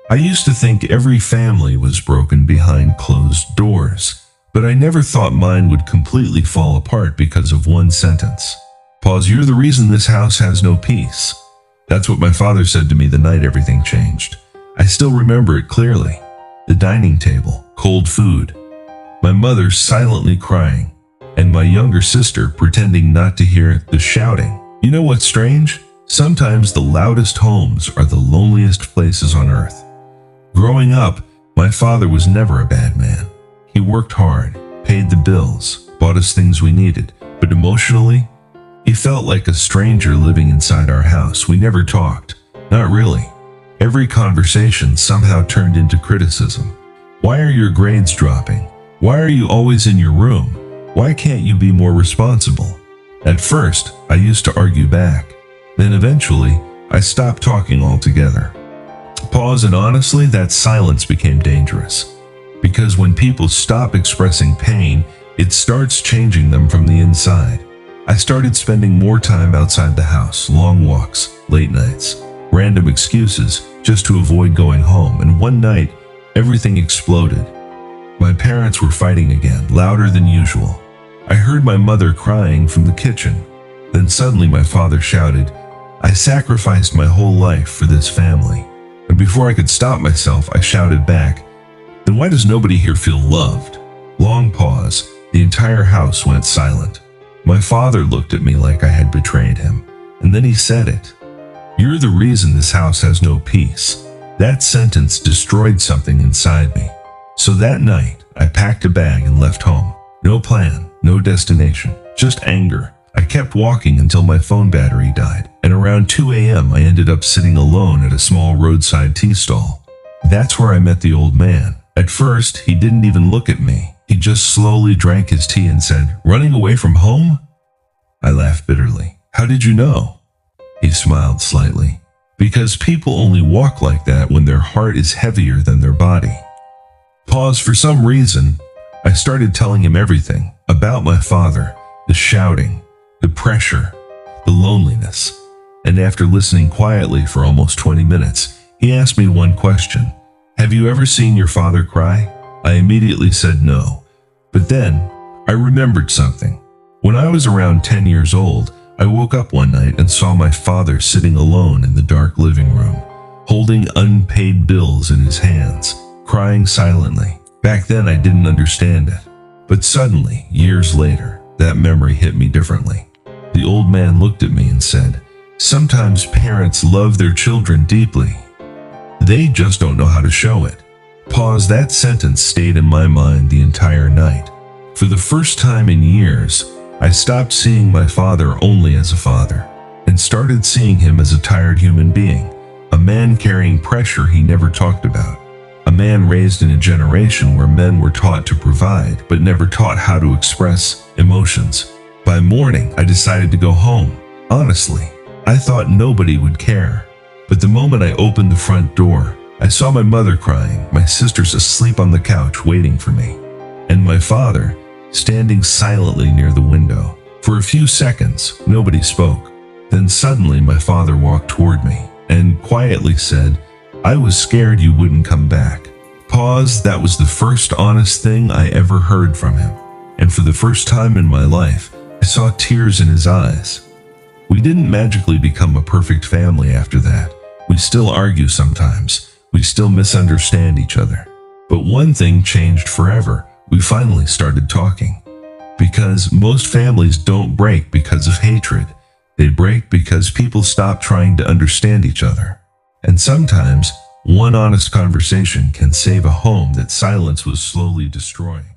I used to think every family was broken behind closed doors, but I never thought mine would completely fall apart because of one sentence. Pause. You're the reason this house has no peace. That's what my father said to me the night everything changed. I still remember it clearly. The dining table, cold food, my mother silently crying, and my younger sister pretending not to hear the shouting. You know what's strange? Sometimes the loudest homes are the loneliest places on earth. Growing up, my father was never a bad man. He worked hard, paid the bills, bought us things we needed, but emotionally, he felt like a stranger living inside our house. We never talked. Not really. Every conversation somehow turned into criticism. Why are your grades dropping? Why are you always in your room? Why can't you be more responsible? At first, I used to argue back. Then eventually, I stopped talking altogether. Pause. And honestly, that silence became dangerous. Because when people stop expressing pain, it starts changing them from the inside. I started spending more time outside the house, long walks, late nights, random excuses just to avoid going home, and one night, everything exploded. My parents were fighting again, louder than usual. I heard my mother crying from the kitchen. Then suddenly my father shouted, "I sacrificed my whole life for this family." And before I could stop myself, I shouted back, "Then why does nobody here feel loved?" Long pause. The entire house went silent. My father looked at me like I had betrayed him, and then he said it. "You're the reason this house has no peace." That sentence destroyed something inside me. So that night, I packed a bag and left home. No plan, no destination, just anger. I kept walking until my phone battery died, and around 2 a.m. I ended up sitting alone at a small roadside tea stall. That's where I met the old man. At first, he didn't even look at me. He just slowly drank his tea and said, "Running away from home?" I laughed bitterly. "How did you know?" He smiled slightly. "Because people only walk like that when their heart is heavier than their body." Pause. For some reason, I started telling him everything about my father, the shouting, the pressure, the loneliness. And after listening quietly for almost 20 minutes, he asked me one question. "Have you ever seen your father cry?" I immediately said no. But then, I remembered something. When I was around 10 years old, I woke up one night and saw my father sitting alone in the dark living room, holding unpaid bills in his hands, crying silently. Back then I didn't understand it. But suddenly, years later, that memory hit me differently. The old man looked at me and said, "Sometimes parents love their children deeply. They just don't know how to show it." Pause. That sentence stayed in my mind the entire night. For the first time in years, I stopped seeing my father only as a father, and started seeing him as a tired human being, a man carrying pressure he never talked about, a man raised in a generation where men were taught to provide, but never taught how to express emotions. By morning, I decided to go home. Honestly, I thought nobody would care. But the moment I opened the front door, I saw my mother crying, my sisters asleep on the couch waiting for me, and my father standing silently near the window. For a few seconds, nobody spoke. Then suddenly my father walked toward me and quietly said, "I was scared you wouldn't come back." Pause. That was the first honest thing I ever heard from him. And for the first time in my life, I saw tears in his eyes. We didn't magically become a perfect family after that. We still argue sometimes. We still misunderstand each other. But one thing changed forever. We finally started talking. Because most families don't break because of hatred. They break because people stop trying to understand each other. And sometimes, one honest conversation can save a home that silence was slowly destroying.